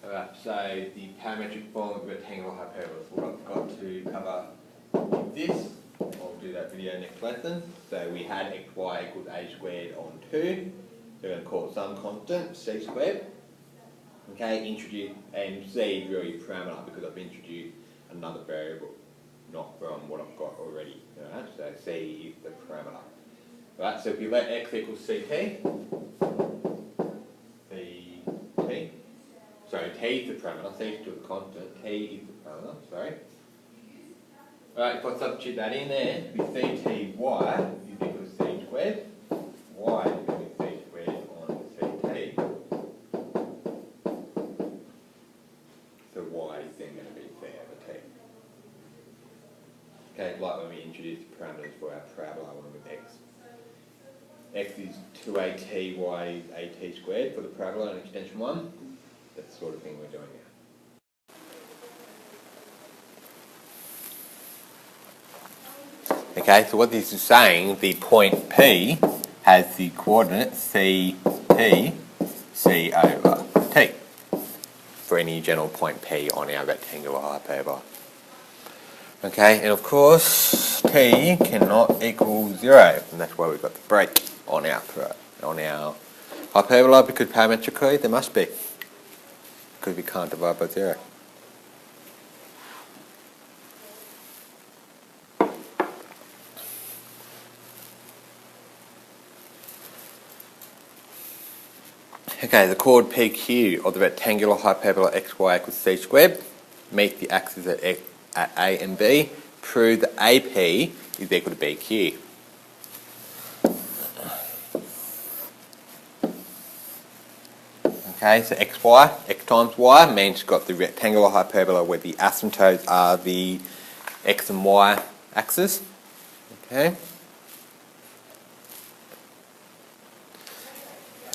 Alright, so the parametric form of rectangular hyperbola. So what I've got to cover is this. I'll do that video next lesson. So we had xy equals a squared on 2. We're going to call some constant, c squared. Okay, introduce, and c is really a parameter because I've introduced another variable, not from what I've got already. Alright, so c is the parameter. Alright, so if you let x equals ct, sorry, t is the parameter, c is still the constant, t is the parameter, sorry. Alright, if I substitute that in there, we see ty is equal to c squared, y is equal to c squared on ct. So y is then going to be c over t. Okay, like when we introduced the parameters for our parabola one with x. X is 2at, y is at squared for the parabola and extension 1. That's the sort of thing we're doing now. Okay, so what this is saying, the point P has the coordinate C, T, C over T for any general point P on our rectangular hyperbola. Okay, and of course T cannot equal 0, and that's why we've got the break on our hyperbola, because parametrically there must be, because we can't divide by 0. Okay, the chord PQ of the rectangular hyperbola xy equals c squared meet the axes at A and B. Prove that AP is equal to BQ. Okay, so x times y means you've got the rectangular hyperbola where the asymptotes are the x and y axes. Okay.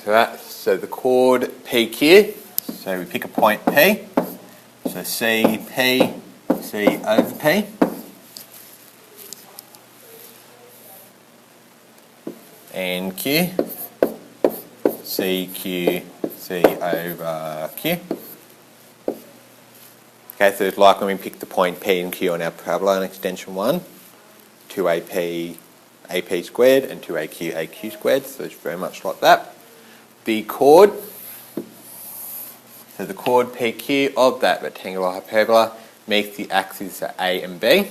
Alright, so the chord PQ, so we pick a point P, so CP, C over P. And Q, CQ, C over Q. Okay, so it's like when we pick the point P and Q on our parabola and extension 1, 2AP, AP squared, and 2AQ, AQ squared, so it's very much like that. The chord, so the chord PQ of that rectangular hyperbola meets the axes at A and B.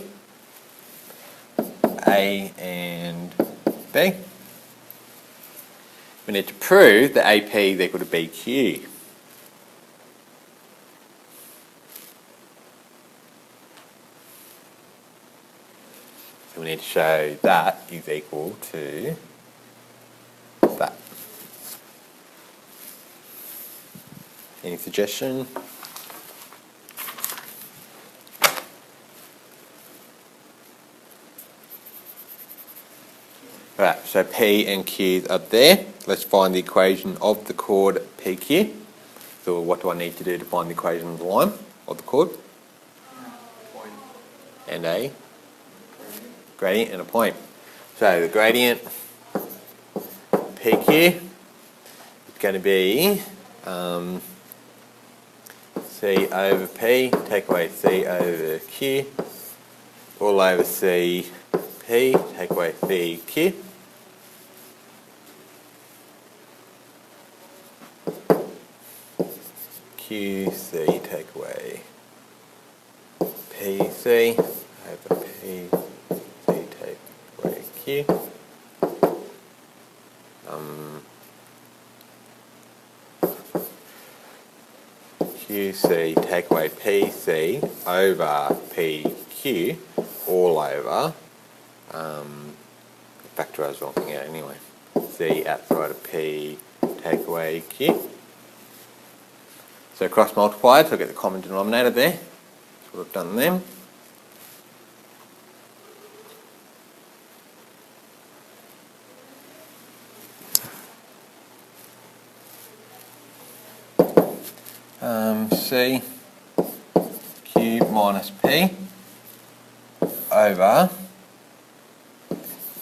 A and B. We need to prove that AP is equal to BQ. So we need to show that is equal to that. Any suggestion? Right, so P and Q are there. Let's find the equation of the chord PQ. So what do I need to do to find the equation of the line of the chord? Point. And a gradient and a point. So the gradient PQ is going to be C over P, take away C over Q, all over C P, take away C Q. QC, take away PC, over PC, take away Q. QC, take away PC over PQ, all over, factorise the wrong thing out anyway, C outside of P, take away Q. So cross multiplied, so I get the common denominator there, that's what I've done there. C Q minus P over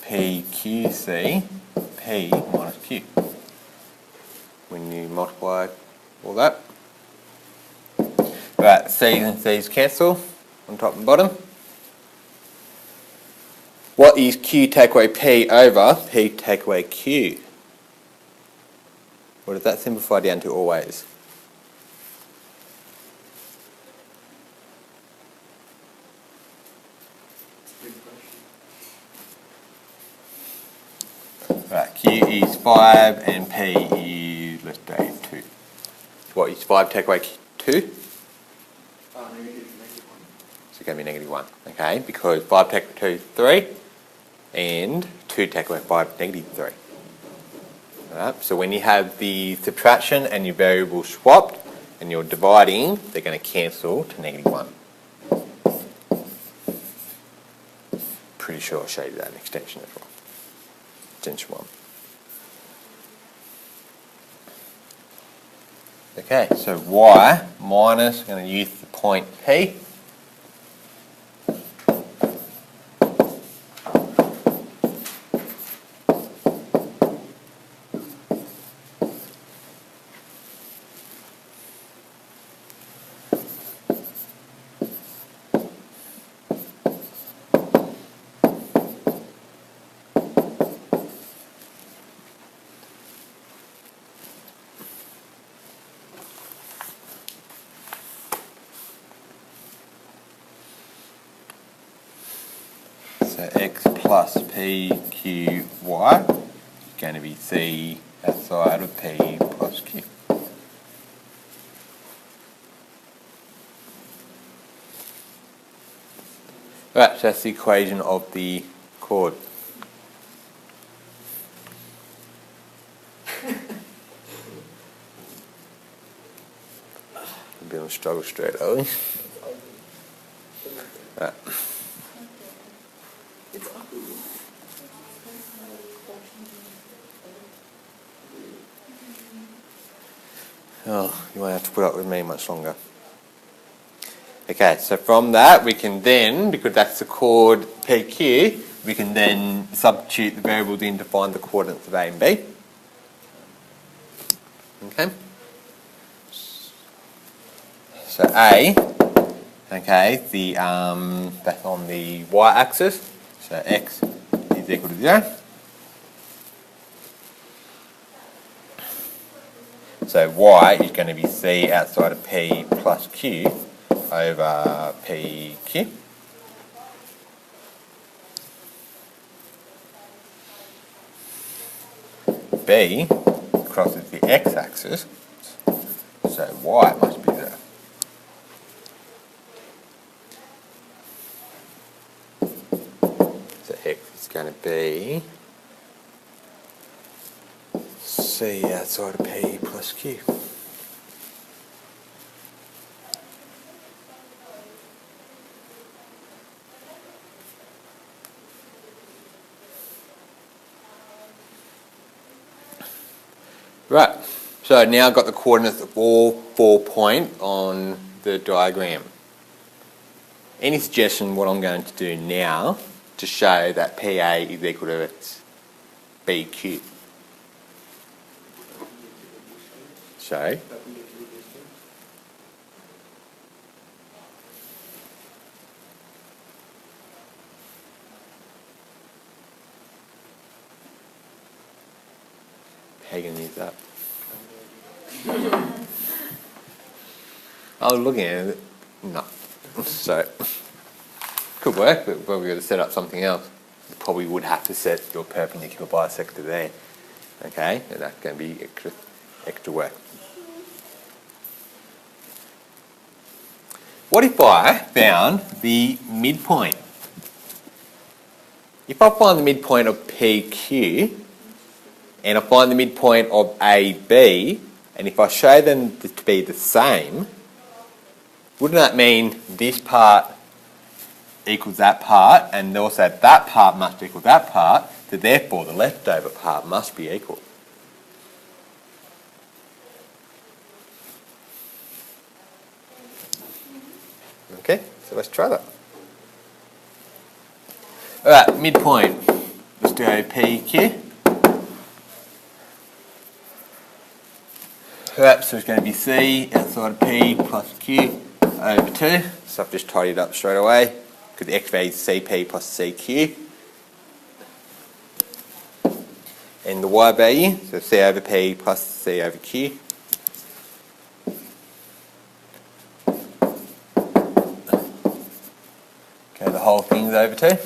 PQC P minus Q. When you multiply all that, Right, C's and C's cancel on top and bottom. What is Q take away P over P take away Q? What does that simplify down to always? Right, Q is 5 and P is, let's say, 2. What is 5 take away 2? Negative 1. So it's going to be negative 1, okay? Because 5 take away 2 is 3, and 2 take away 5 negative 3. Alright, so when you have the subtraction and your variable swapped, and you're dividing, they're going to cancel to negative 1. Pretty sure I'll show you that in extension as well. Extension 1. Okay, so y minus, I'm going to use the point P. So x plus p q y is going to be c outside of p plus q. Right, so that's the equation of the chord. A bit of a struggle straight, are we? Right. Oh, you won't have to put up with me much longer. Okay, so from that we can then, because that's the chord PQ, we can then substitute the variables in to find the coordinates of A and B. Okay. So A, okay, that's on the y-axis, so x is equal to 0. So y is going to be c outside of p plus q over pq. B crosses the x-axis, so y must be 0. So x is going to be c outside of p plus q. Right, so now I've got the coordinates of all 4 points on the diagram. Any suggestion what I'm going to do now to show that PA is equal to its BQ? So, how are you going to use that? I was looking at it. No. So, could work, but we've probably got to set up something else. You probably would have to set your perpendicular bisector there. Okay, and that's going to be extra work. What if I found the midpoint? If I find the midpoint of PQ, and I find the midpoint of AB, and if I show them to be the same, wouldn't that mean this part equals that part, and also that part must equal that part, so therefore the leftover part must be equal? Okay, so let's try that. Alright, midpoint. Let's do PQ. Alright, so it's going to be C outside of P plus Q over 2. So I've just tidied it up straight away because the x value is CP plus CQ. And the y value, so C over P plus C over Q. Okay, the whole thing's over 2.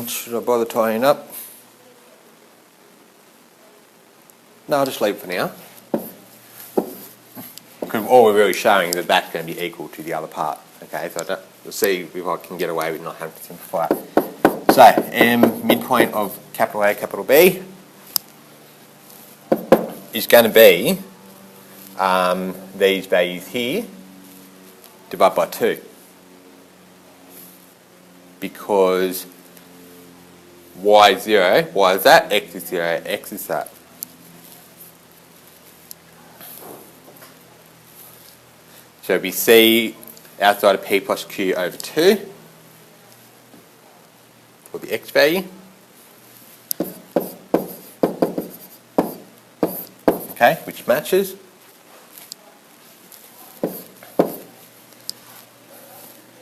Should I bother tying up? No, I'll just leave it for now. Because all we're really showing is that that's going to be equal to the other part. Okay, so we'll see if I can get away with not having to simplify it. So, midpoint of capital A, capital B is going to be these values here divided by 2. Because y is 0, y is that, x is 0, x is that. So it'll be C outside of P plus Q over 2 for the x value. Okay, which matches.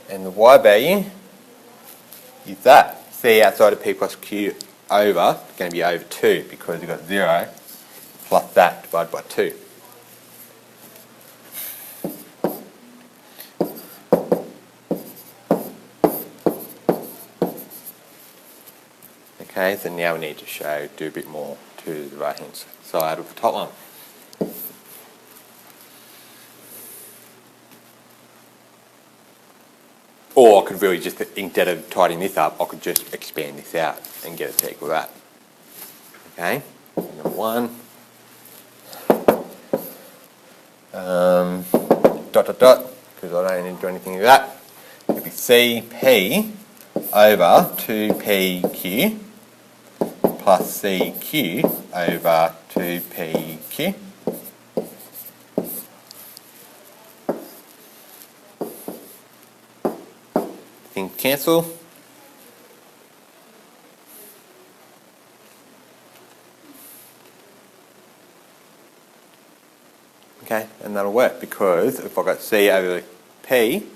And the y value is that. C outside of P plus Q over, it's going to be over 2 because we've got 0 plus that divided by 2. Okay, so now we need to do a bit more to the right hand side of the top one. Or I could really just, instead of tidying this up, I could just expand this out and get it to equal that. Okay, number 1. Dot dot dot, because I don't need to do anything with that. It'll be CP over 2PQ plus CQ over 2PQ. Things cancel. Okay, and that'll work because if I've got C over P,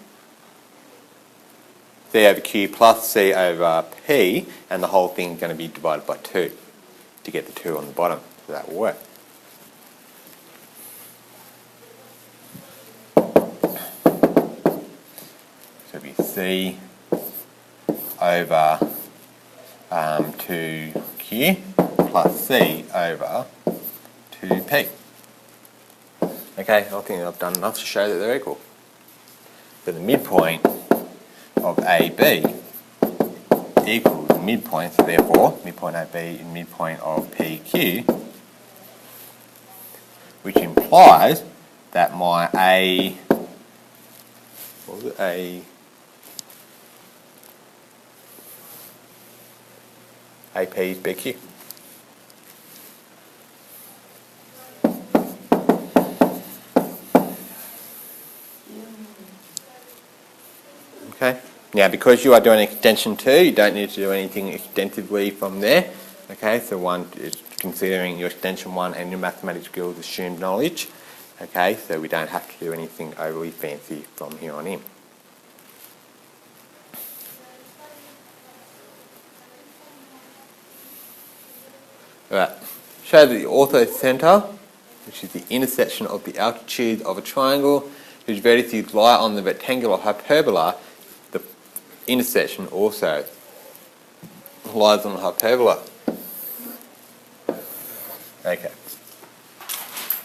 C over Q plus C over P, and the whole thing is going to be divided by 2 to get the 2 on the bottom. So that will work. So it'll be C over 2Q plus C over 2P. Okay, I think I've done enough to show that they're equal. So the midpoint of AB equals the midpoint, so therefore midpoint AB is midpoint of PQ, which implies that my A, what was it, AP is BQ. Okay. Now, because you are doing extension 2, you don't need to do anything extensively from there. Okay, so 1 is considering your extension 1 and your mathematics skills assumed knowledge. Okay, so we don't have to do anything overly fancy from here on in. Alright, show that the orthocentre, which is the intersection of the altitudes of a triangle whose vertices lie on the rectangular hyperbola, the intersection also lies on the hyperbola. Okay.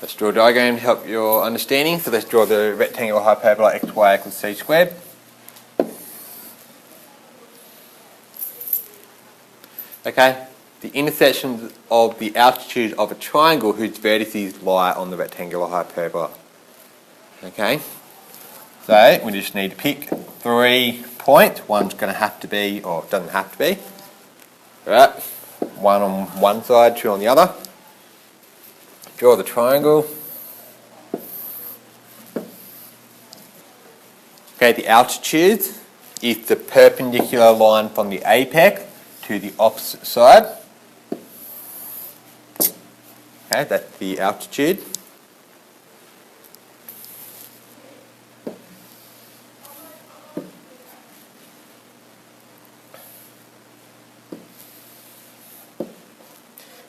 Let's draw a diagram to help your understanding. So let's draw the rectangular hyperbola xy equals c squared. Okay. The intersections of the altitude of a triangle whose vertices lie on the rectangular hyperbola. Okay, so we just need to pick 3 points. One's going to have to be, or doesn't have to be. Alright, 1 on one side, 2 on the other. Draw the triangle. Okay, the altitude is the perpendicular line from the apex to the opposite side. Okay, that's the altitude.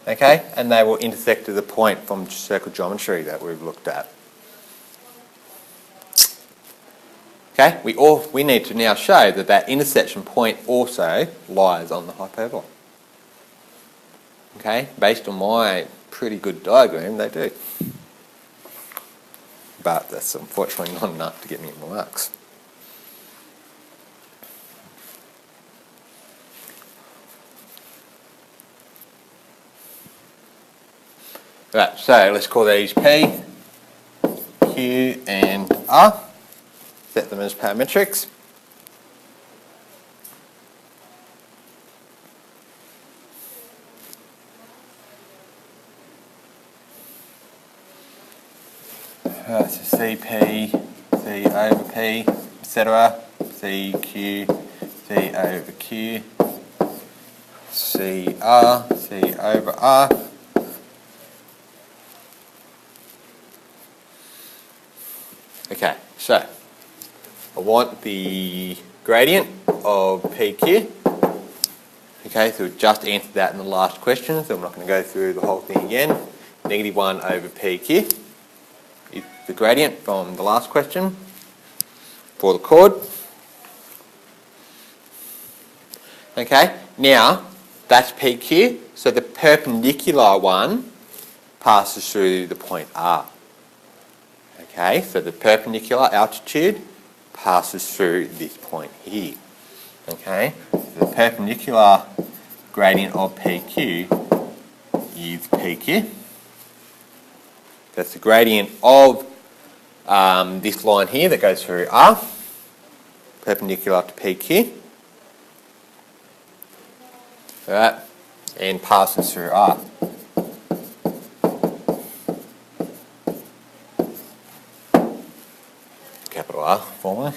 Okay, and they will intersect at the point from circle geometry that we've looked at. Okay, we need to now show that that intersection point also lies on the hyperbola. Okay, based on my pretty good diagram, they do. But that's unfortunately not enough to get me my marks. Right, so let's call these P, Q and R. Set them as parametrics. So CP, C over P, etc. CQ, C over Q, CR, C over R. Okay, so I want the gradient of PQ. Okay, so we've just answered that in the last question, so I'm not going to go through the whole thing again. -1 over PQ is the gradient from the last question for the chord. Okay, now that's PQ, so the perpendicular one passes through the point R. Okay, so the perpendicular altitude passes through this point here. Okay, so the perpendicular gradient of PQ is PQ. That's the gradient of this line here that goes through R, perpendicular to PQ. Alright, and passes through R. Capital R formula.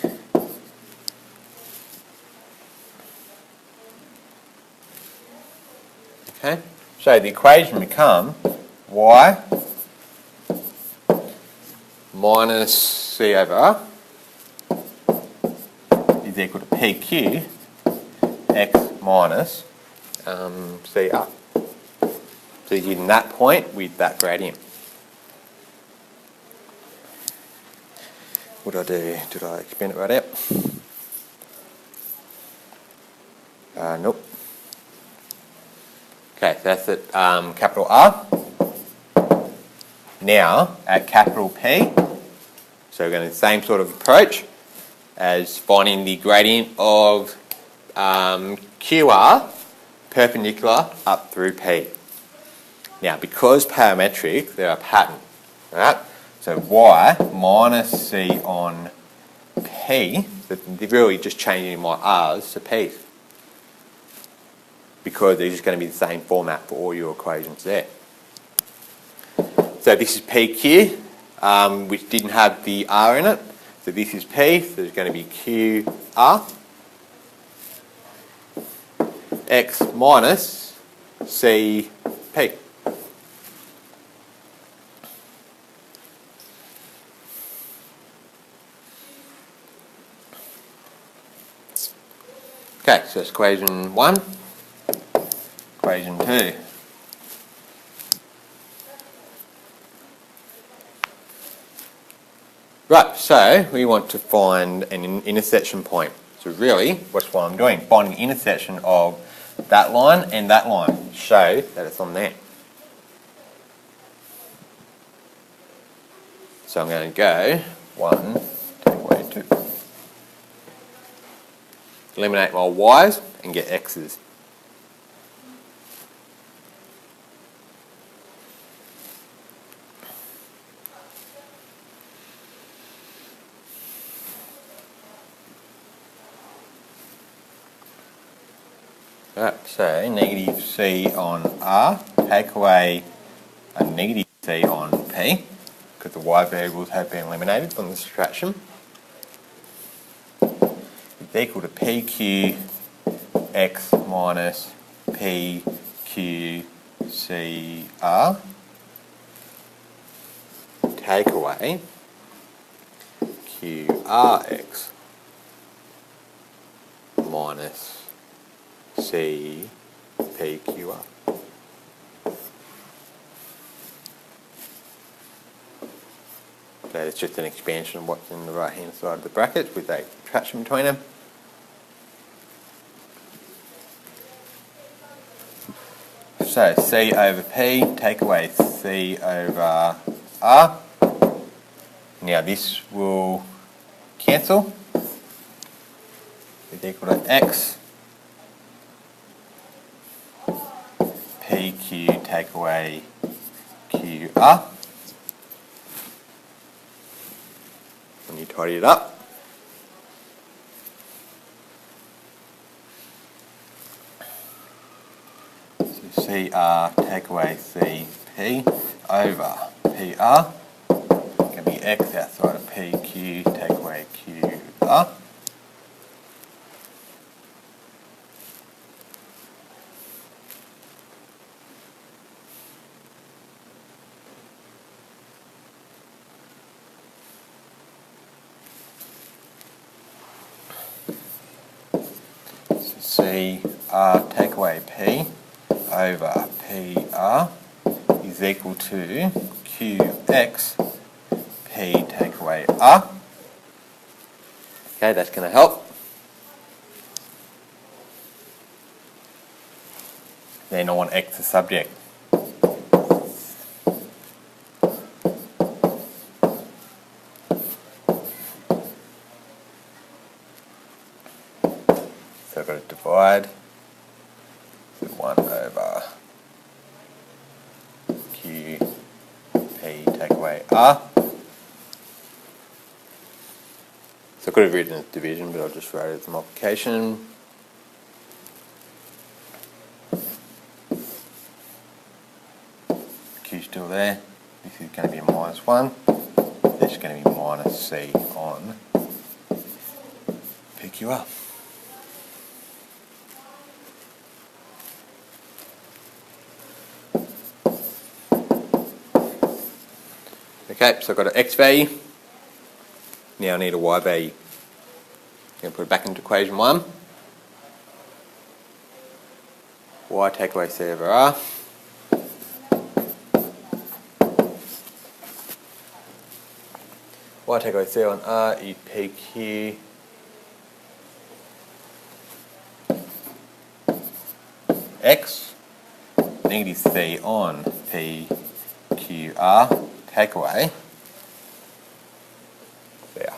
Okay, so the equation becomes y minus C over R is equal to PQ x minus CR. So you're using that point with that gradient. What did I do? Did I expand it right out? Nope. Okay, so that's at capital R. Now, at capital P, so we're going to do the same sort of approach as finding the gradient of QR perpendicular up through P. Now, because parametric, they're a pattern, right? So y minus C on P, so they're really just changing my R's to P's, because they're just going to be the same format for all your equations there. So this is PQ, which didn't have the R in it. So this is P, so there's going to be QR. X minus CP. Okay, so it's equation 1, equation 2. Right, so we want to find an intersection point. So really, that's what I'm doing, finding the intersection of that line and that line. Show that it's on there. So I'm going to go 1, take away 2. Eliminate my y's and get x's. Right, so negative C on R, take away a negative C on P, because the y variables have been eliminated from the subtraction. It's equal to PQ x minus PQ CR. take away QRX minus CPQR. That is just an expansion of what's in the right hand side of the brackets with a subtraction between them. So C over P, take away C over R. Now this will cancel. It's equal to X. PQ take away QR. When you tidy it up. So CR take away CP over PR. It can be X outside of PQ take away QR. CR take away P over PR is equal to QX P take away R. Okay, that's going to help. Then I want X as subject. So I've got to divide, so 1 over Q P take away R. So I could have written it as division, but I'll just write it as multiplication. Q's still there. This is going to be a minus 1. This is going to be minus C on PQR. Okay, so I've got an X value. Now I need a Y value. I'm going to put it back into equation 1. Y take away C over R. Y take away C on R is PQ X negative C on PQR take away there.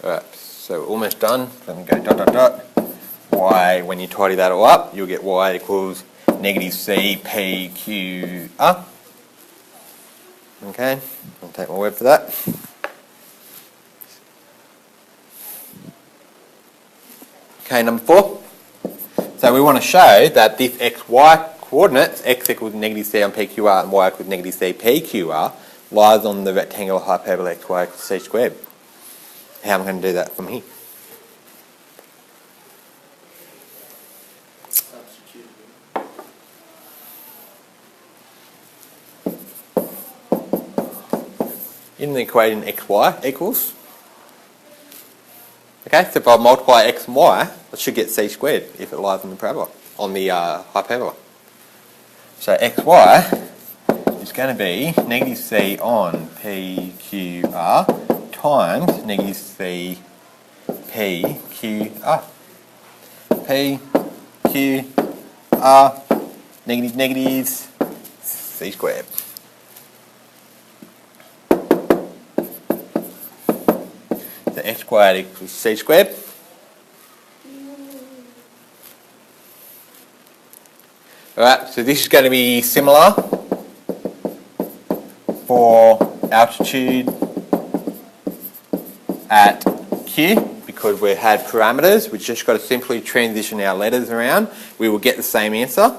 Alright, so we're almost done. So I'm going to go dot dot dot. Y, when you tidy that all up, you'll get Y equals negative C P Q R. Okay, I'll take my word for that. Okay, number 4. So we want to show that this XY coordinates, X equals negative C on PQR and Y equals negative C PQR, lies on the rectangular hyperbola XY equals C squared. How am I going to do that from here? Substitute. In the equation XY equals, okay, so if I multiply X and Y, I should get C squared if it lies on the parabola, on the hyperbola. So XY is going to be negative C on PQR times negative C PQR. PQR negative negatives C squared. So X squared equals C squared. Alright, so this is going to be similar for altitude at Q, because we had parameters. We've just got to simply transition our letters around. We will get the same answer.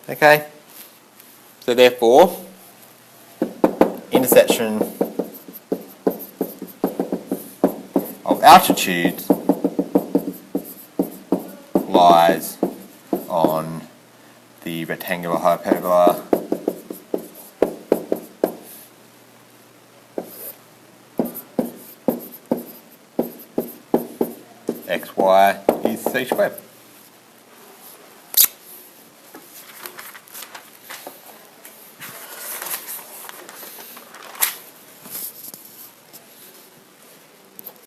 Okay, so therefore, intersection of altitudes lies on the rectangular hyperbola xy is c squared.